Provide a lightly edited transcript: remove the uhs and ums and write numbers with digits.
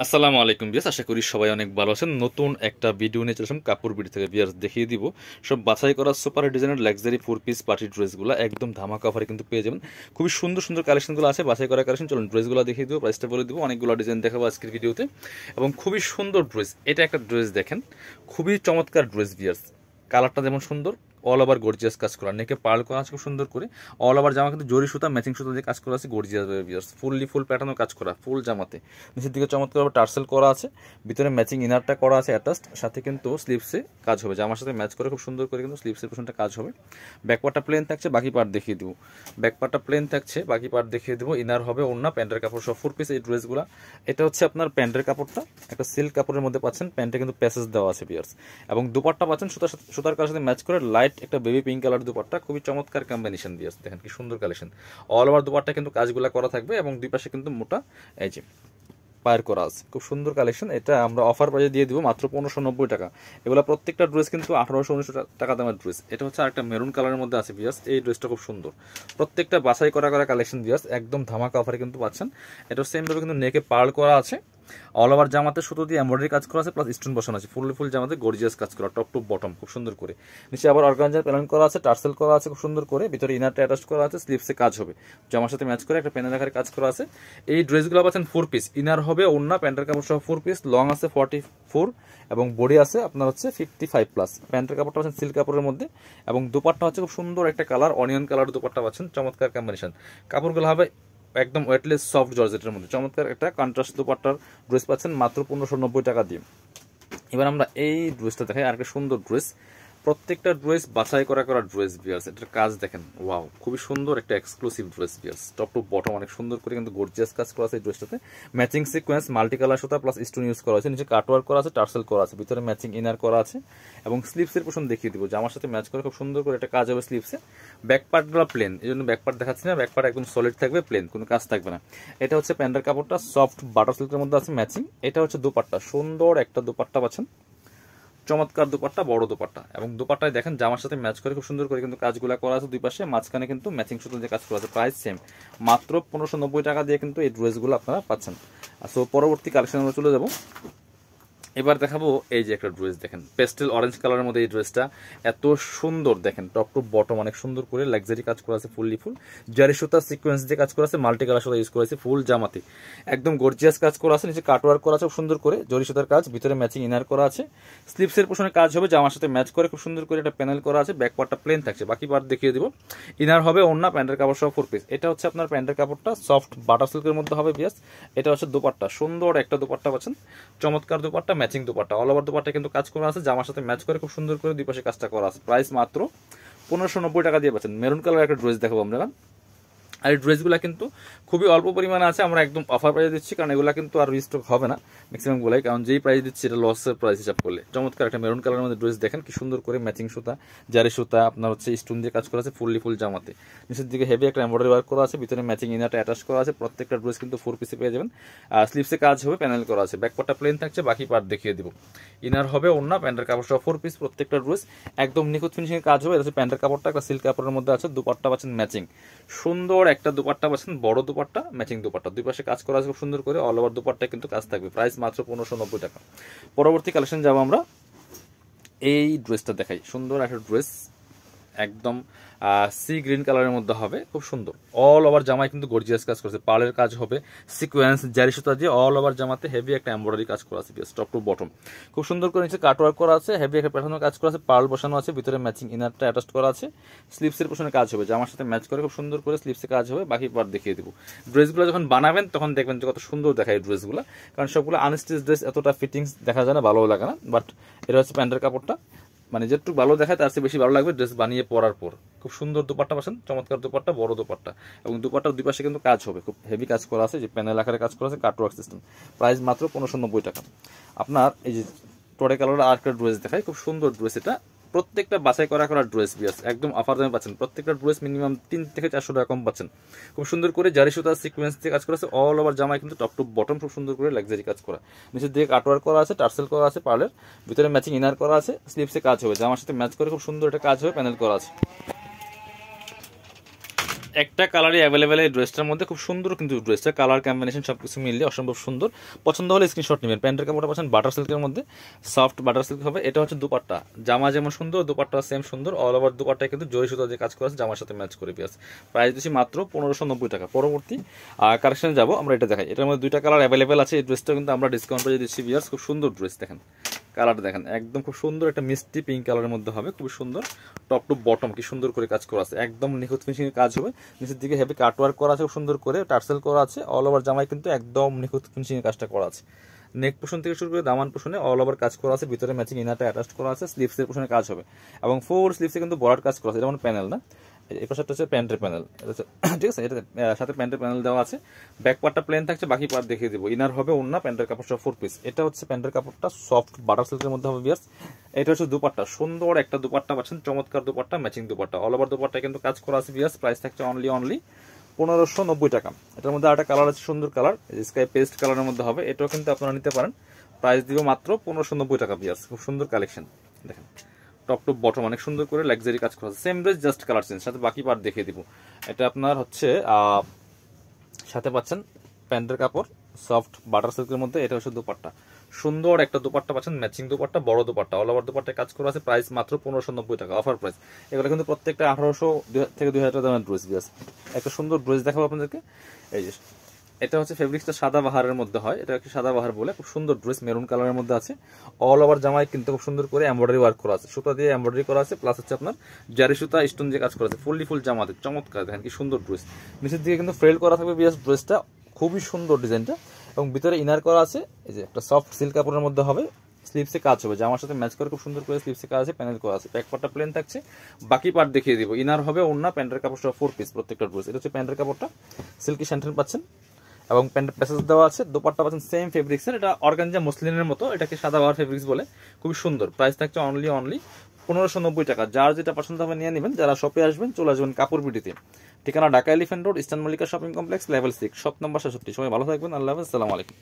আসসালামু আলাইকুম বিয়াস, আশা করি সবাই অনেক ভালো আছেন। নতুন একটা ভিডিও নিয়ে চলেছিলাম কাপড় বিডি থেকে। বিয়াস দেখিয়ে দিব সব বাছাই করা সুপার ডিজাইনের লাক্সারি 4 পিস পার্টি ড্রেসগুলো একদম ধামাকা অফারে কিন্তু পেয়ে যাবেন। খুবই সুন্দর সুন্দর কালেকশনগুলো আছে, বাছাই করা কালেকশন। চলুন ড্রেসগুলো দেখিয়ে দিব, প্রাইসটা বলে দিব, অনেকগুলো ডিজাইন দেখাবো আজকের ভিডিওতে এবং খুবই সুন্দর ড্রেস। এটা একটা ড্রেস দেখেন, খুবই চমৎকার ড্রেস বিয়াস। কালারটা যেমন সুন্দর, অল ওভার গর্জিয়াস কাজ করা, নেকে পার্ল করা আছে খুব সুন্দর করে। অল ওভার জামা কিন্তু জরি সুতা ম্যাচিং সুতা দিয়ে কাজ করা আছে, গর্জিয়াস বিয়ার্স। ফুল প্যাটার্নও কাজ করা, ফুল জামাতে নিচের দিকে চমৎকারভাবে টার্সেল করা আছে, ভিতরে ম্যাচিং ইনারটা করা আছে অ্যাটাচড, সাথে কিন্তু স্লিভসে কাজ হবে, জামার সাথে ম্যাচ করে খুব সুন্দর করে কিন্তু স্লিভসের পোর্শনটা কাজ হবে। ব্যাকপার্টটা প্লেন থাকছে, বাকি পার্ট দেখিয়ে দেবো। ব্যাকপার্টটা প্লেন থাকছে, বাকি পার্ট দেখিয়ে দেবো। ইনার হবে ওড়না, প্যান্টের কাপড় সব 4 পিস এই ড্রেসগুলো। এটা হচ্ছে আপনার প্যান্টের কাপড়টা, একটা সিল্ক কাপড়ের মধ্যে পাচ্ছেন। প্যান্টে কিন্তু প্যাসেজ দেওয়া আছে বিয়ার্স, এবং দুপাট্টা পাচ্ছেন সুতার কালার সাথে ম্যাচ করে লাইট একটা বেবি পিঙ্ক কালার দুপাট্টা, খুবই চমৎকার কম্বিনেশন বিয়ার্স। দেখেন কি সুন্দর কালেকশন। অল ওভার দুপাট্টা কিন্তু কাজগুলো করা থাকবে এবং দুই পাশে কিন্তু মোটা এই যে পায়ের করা আছে, খুব সুন্দর কালেকশন। এটা আমরা অফার প্রাইসে দিয়ে দিব মাত্র 1590 টাকা। এগুলো প্রত্যেকটা ড্রেস কিন্তু 1800-1900 টাকা দামের ড্রেস। এটা হচ্ছে আরেকটা মেরুন কালারের মধ্যে আছে বিয়াস। এই ড্রেসটা খুব সুন্দর, প্রত্যেকটা বাছাই করা কালেকশন বিয়াস, একদম ধামাকা অফারে কিন্তু পাচ্ছেন। এটা সেমভাবে কিন্তু নেকে পার্ল করা আছে, অল ওভার জামাতে সুতো দিয়ে এমব্রয়ডারি কাজ করা আছে, প্লাস স্টোন বসানো আছে। ফুল জামাতে গর্জিয়াস কাজ করা, টপ টু বটম খুব সুন্দর করে। নিচে আবার অর্গানজার প্যানেল করা আছে, টার্সেল করা আছে খুব সুন্দর করে, ভিতরে ইনারটা অ্যাটাচ করা আছে, স্লিভসে কাজ হবে, জামার সাথে ম্যাচ করে একটা প্যানেল আকারে কাজ করা আছে। এই ড্রেসগুলো পাচ্ছেন 4 পিস। ইনার হবে ওড়না, প্যান্টের কাপড় সহ 4 পিস। লং আছে 44 এবং বডি আছে আপনার হচ্ছে 55+। প্যান্টের কাপড়টা পাচ্ছেন সিল্ক কাপড়ের মধ্যে, এবং দুপাট্টা হচ্ছে খুব সুন্দর একটা কালার, অনিয়ন কালার দুপাট্টা পাচ্ছেন, চমৎকার কম্বিনেশন। কাপড়গুলো হবে একদম ওয়েটলেস সফট জর্জেটের মধ্যে, চমৎকার একটা কন্ট্রাস্ট দুপাট্টার ড্রেস পাচ্ছেন মাত্র 1590 টাকা দিয়ে। এবার আমরা এই ড্রেসটা দেখাই, আরেকটা সুন্দর ড্রেস। প্রত্যেকটা ড্রেস বাছাই করা ড্রেস বিয়ার্স। এটার কাজ দেখেন, ওয়াও, খুবই সুন্দর একটা এক্সক্লুসিভ ড্রেস বিয়ার্স। টপ টু বটম অনেক সুন্দর করে কিন্তু গর্জিয়াস কাজ করা আছে এই ড্রেসটাতে। ম্যাচিং সিকোয়েন্স মাল্টি কালার সুতা প্লাস স্টোন ইউজ করা আছে, নিচে কাটওয়ার্ক করা আছে, টার্সেল করা আছে, ভিতরে ম্যাচিং ইনার করা আছে এবং স্লিভসের পোর্শন দেখিয়ে দিব, জামার সাথে ম্যাচ করে খুব সুন্দর করে একটা কাজ হবে স্লিভসে। ব্যাক পার্টগুলো প্লেন, এই জন্য ব্যাক পার্ট দেখাচ্ছি না, ব্যাক পার্ট একদম সলিড থাকবে, প্লেন, কোনো কাজ থাকবে না। এটা হচ্ছে প্যান্টের কাপড়টা, সফট বাটার সিল্কের মধ্যে আছে ম্যাচিং। এটা হচ্ছে দুপাট্টা, সুন্দর একটা দুপাট্টা পাচ্ছেন, চমৎকার দুপাট্টা, বড় দুপাট্টা, এবং দুপাট্টায় দেখেন জামার সাথে ম্যাচ করে খুব সুন্দর করে কিন্তু কাজগুলো করা আছে দুই পাশে, মাঝখানে কিন্তু ম্যাচিং সুতো দিয়ে কাজ করা আছে। প্রাইস সেম, মাত্র 1590 টাকা দিয়ে কিন্তু এই ড্রেসগুলো আপনারা পাচ্ছেন। সো পরবর্তী কালেকশন আমরা চলে যাবো। এবার দেখাবো এই যে একটা ড্রেস দেখেন, পেস্টেল অরেঞ্জ কালারের মধ্যে এই ড্রেসটা এত সুন্দর। দেখেন টপ টু বটম অনেক সুন্দর করে লাক্সারি কাজ করা আছে, ফুল জারি সুতা সিকোয়েন্স দিয়ে কাজ করা আছে, মাল্টি কালার সুতা ইউজ করেছে, ফুল জামাতে একদম গর্জিয়াস কাজ করা আছে। নিচে কাটওয়ার্ক করা আছে খুব সুন্দর করে, জরি সুতার কাজ, ভিতরে ম্যাচিং ইনার করা আছে, স্লিভসের পোর্শনে কাজ হবে, জামার সাথে ম্যাচ করে খুব সুন্দর করে একটা প্যানেল করা আছে। ব্যাক পার্টটা প্লেন থাকছে, বাকি পার্ট দেখিয়ে দিব। ইনার হবে ওড়না, প্যান্টের কাপড় সহ 4 পিস। এটা হচ্ছে আপনার প্যান্টের কাপড়টা সফট বাটার সিল্কের মধ্যে হবে বিয়াস। এটা হচ্ছে দুপাট্টা, সুন্দর একটা দুপাট্টা পাচ্ছেন, চমৎকার dupatta, matching dupatta, all over dupatta কিন্তু কাজ করা আছে, জামার সাথে ম্যাচ করে খুব সুন্দর করে দুই পাশে কাজটা করা আছে। প্রাইস মাত্র 1590 টাকা দিয়ে পাচ্ছেন। মেরুন কালার একটা ড্রেস দেখাবো আমরা। আর এই ড্রেসগুলো কিন্তু খুবই অল্প পরিমাণে আছে, আমরা একদম অফার প্রাইসে দিচ্ছি, কারণ এগুলো কিন্তু আর রিস্টক হবে না ম্যাক্সিমাম গুলাই, কারণ যেই প্রাইস দিচ্ছি এটা লসের প্রাইস হিসাব করলে। চমৎকার একটা মেরুন কালারের মধ্যে ড্রেস দেখেন কি সুন্দর করে ম্যাচিং সুতা, জারি সুতা আপনার হচ্ছে স্টোন দিয়ে কাজ করা আছে, ফুল জামাতে নিচের দিকে হেভি একটা এমব্রয়ডারি ওয়ার্ক করা আছে, ভিতরে ম্যাচিং ইনারটা অ্যাটাচ করা আছে। প্রত্যেকটা ড্রেস কিন্তু 4 পিসে পেয়ে যাবেন। আর স্লিভসে কাজ হবে, প্যানেল করা আছে, ব্যাক পার্টটা প্লেন থাকছে, বাকি পার্ট দেখিয়ে দিব। ইনার হবে ওড়না, প্যান্টের কাপড় সহ 4 পিস, প্রত্যেকটা ড্রেস একদম নিখুঁত ফিনিশিং কাজ হবে। এটা হচ্ছে প্যান্টের কাপড়টা একটা সিল্ক কাপড়ের মধ্যে আছে, দুপাট্টা পাচ্ছেন ম্যাচিং, সুন্দর একটা দুপাট্টা পাচ্ছেন, বড় দুপাট্টা, ম্যাচিং দুপাট্টা, দুই পাশে কাজ করা আছে খুব সুন্দর করে, অল ওভার দুপাট্টা কিন্তু কাজ থাকবে। প্রাইস মাত্র 1590 টাকা। পরবর্তী কালেকশন যাবো আমরা। এই ড্রেসটা দেখাই, সুন্দর একটা ড্রেস, একদম সি গ্রিন কালারের মধ্যে হবে, খুব সুন্দর। অল ওভার জামায় কিন্তু গর্জিয়াস কাজ করেছে, পার্লের কাজ হবে, সিকোয়েন্স জারি সুতা দিয়ে অল ওভার জামাতে হেভি একটা এমব্রয়ডারি কাজ করা আছে, টপ টু বটম খুব সুন্দর করে। নিচে কাটওয়ার্ক করা আছে, হেভি একটা প্যাটার্নের কাজ করা আছে, পার্ল বসানো আছে, ভিতরে ম্যাচিং ইনারটা অ্যাটাচ করা আছে, স্লিভসের পোর্শনে কাজ হবে, জামার সাথে ম্যাচ করে খুব সুন্দর করে স্লিভসে কাজ হবে। বাকি পার্ট দেখিয়ে দিব। ড্রেসগুলো যখন বানাবেন তখন দেখবেন যে কত সুন্দর দেখায় ড্রেসগুলো, কারণ সবগুলো আনস্টিচ ড্রেস, এতটা ফিটিংস দেখা যায় না, ভালো লাগে না। বাট এটা হচ্ছে প্যান্টের কাপড়টা, মানে যেটুকু ভালো দেখায় তার চেয়ে বেশি ভালো লাগবে ড্রেস বানিয়ে পরার পর। খুব সুন্দর দুপাট্টা পাচ্ছেন, চমৎকার দুপাট্টা, বড় দুপাট্টা, এবং দুপাট্টার দুই পাশে কিন্তু কাজ হবে, খুব হেভি কাজ করা আছে, যে প্যানেল আকারে কাজ করা আছে, কাটওয়ার্ক সিস্টেম। প্রাইস মাত্র 1590 টাকা। আপনার এই যে টোরে কালার আর একটা ড্রেস দেখায়, খুব সুন্দর ড্রেস। এটা প্রত্যেকটা বাছাই করা ড্রেস বিয়াস, একদম অফার দামে পাচ্ছেন। প্রত্যেকটা ড্রেস মিনিমাম 3 থেকে 400 টাকা কম পাচ্ছেন। খুব সুন্দর করে জারি সুতা সিকোয়েন্স দিয়ে কাজ করা আছে, অল ওভার জামায় কিন্তু টপ টু বটম খুব সুন্দর করে লাক্সারি কাজ করা, নিচের দিকে কাটওয়ার্ক করা আছে, টার্সেল করা আছে পার্লের, ভিতরে ম্যাচিং ইনার করা আছে, স্লিভসে কাজ হবে, জামার সাথে ম্যাচ করে খুব সুন্দর একটা কাজ হবে, প্যানেল করা আছে। একটা কালারই অ্যাভেলেবেল এই ড্রেসটার মধ্যে, খুব সুন্দর কিন্তু ড্রেসটা, কালার কম্বিনেশন সব কিছু মিললে অসম্ভব সুন্দর। পছন্দ হলে স্ক্রিনশট নেবেন। প্যান্টের কাপড়টা পাচ্ছেন বাটার সিল্কের মধ্যে, সফট বাটার সিল্ক হবে। এটা হচ্ছে দুপাট্টা, জামা যেমন সুন্দর দুপাট্টা সেম সুন্দর, অল ওভার দুপাট্টায় কিন্তু জরি সুতা দিয়ে কাজ করা আছে, জামার সাথে ম্যাচ করে পেঁয়াজ। প্রাইস দিচ্ছি মাত্র 1590 টাকা। পরবর্তী কালেকশনে যাবো আমরা, এটা দেখাই। এটার মধ্যে দুইটা কালার অ্যাভেলেবেল আছে। এই ড্রেসটা কিন্তু আমরা ডিসকাউন্ট পেয়ে দিচ্ছি ভিউয়ার্স। খুব সুন্দর ড্রেস, দেখেন কালারটা দেখেন, একদম খুব সুন্দর একটা মিষ্টি পিঙ্ক কালারের মধ্যে হবে, খুব সুন্দর। টপ টু বটম কি সুন্দর করে কাজ করা আছে, একদম নিখুঁত ফিনিশিং এর কাজ হবে। নিচের দিকে হেভি কাটওয়ার্ক করা আছে, খুব সুন্দর করে টার্সেল করা আছে। অল ওভার জামায় কিন্তু একদম নিখুঁত ফিনিশিং এর কাজটা করা আছে। নেক পোর্শন থেকে শুরু করে দামান পোর্শনে অল ওভার কাজ করা আছে, ভিতরে ম্যাচিং ইনারটা অ্যাটাচ করা আছে, স্লিভসের পোর্শনে কাজ হবে এবং ফোর স্লিভসে কিন্তু বর্ডার কাজ করা আছে। এটা মানে প্যানেল না, এই পাশটা হচ্ছে প্যান্টের প্যানেল, ঠিক আছে। এটা সাথে প্যান্টের প্যানেল দেওয়া আছে। ব্যাক পার্টটা প্লেন থাকছে, বাকি পার্ট দেখিয়ে দেবো। ইনার হবে ওন্না, প্যান্টের কাপড়টা 4 পিস। এটা হচ্ছে প্যান্টের কাপড়টা সফট বাটার সিল্কের মধ্যে হবে ভিউয়ার্স। এটা হচ্ছে দুপাট্টা, সুন্দর একটা দুপাট্টা পাচ্ছেন, চমৎকার dupatta, matching dupatta, all over dupatta কিন্তু কাজ করা আছে ভিউয়ার্স। প্রাইস থাকছে অনলি 1590 টাকা। এটার মধ্যে আরেকটা কালার আছে, সুন্দর কালার, স্কাই পেস্ট কালারের মধ্যে হবে। এটাও কিন্তু আপনারা নিতে পারেন। প্রাইস দিব মাত্র 1590 টাকা ভিউয়ার্স। খুব সুন্দর কালেকশন, দেখেন টপ টু বটম অনেক সুন্দর করে লাক্সারি কাজ করা আছে। Same dress, just colour change, সাথে বাকি পার্ট দেখিয়ে দিব। এটা আপনার হচ্ছে সাথে পাচ্ছেন প্যান্টের কাপড় সফট বাটার সিল্কের মধ্যে। এটা হচ্ছে দুপাট্টা, সুন্দর একটা দুপাট্টা পাচ্ছেন, ম্যাচিং দুপাট্টা, বড় দুপাট্টা, অল ওভার দুপাট্টায় কাজ করা আছে। প্রাইস মাত্র 1590 টাকা, অফার প্রাইস। এগুলো কিন্তু প্রত্যেকটা 1800 থেকে 2000 টাকা দামের ড্রেস আছে। একটা সুন্দর ড্রেস দেখাবো আপনাদেরকে। এই যে এটা হচ্ছে ফেব্রিক্সটা সাদা বাহারের মধ্যে হয়, এটা কি সাদা বাহার বলে, খুব সুন্দর ড্রেস, মেরুন কালারের মধ্যে আছে। অল ওভার জামায় কিন্তু খুব সুন্দর করে এমব্রয়ডারি ওয়ার্ক করা আছে, সুতা দিয়ে এমব্রয়ডারি করা আছে, প্লাস হচ্ছে আপনার জারি সুতা স্টোন দিয়ে কাজ করা আছে। ফুল জামাতে চমৎকার, দেখেন কি সুন্দর ড্রেস। নিচের দিকে কিন্তু ফ্রেল করা থাকবে বিয়াস ড্রেসটা, খুবই সুন্দর ডিজাইনটা। এবং ভিতরে ইনার করা আছে, এই যে একটা সফট সিল্ক কাপড়ের মধ্যে হবে, স্লিভসে কাজ হবে, জামার সাথে ম্যাচ করে খুব সুন্দর করে স্লিভসে কাজ আছে, প্যানেল করা আছে। ব্যাক পার্টটা প্লেন থাকছে, বাকি পার্ট দেখিয়ে দিব। ইনার হবে ওন্না, প্যান্টের কাপড় সহ 4 পিস প্রত্যেকটা ড্রেস। এটা হচ্ছে প্যান্টের কাপড়টা, সিল্কি স্যান্টেন পাচ্ছেন এবং প্যান্টের প্যাসেজ দেওয়া আছে। দোপাট্টা পাচ্ছেন সেম ফেব্রিক্সের, এটা অর্গানজা মসলিনের মতো, এটাকে সাদা বাহার ফেব্রিক্স বলে, খুবই সুন্দর। প্রাইস থাকছে অনলি 1590 টাকা। যার যেটা পছন্দ হবে নিয়ে নেবেন। যারা শপে আসবেন চলে আসবেন কাপড় বিটিতে, ঠিকানা Dhaka elephant road, eastern Mallika shopping complex, level 6, shop number 66। সবাই ভালো থাকবেন, আল্লাহ হাফেজ, আসসালামু আলাইকুম।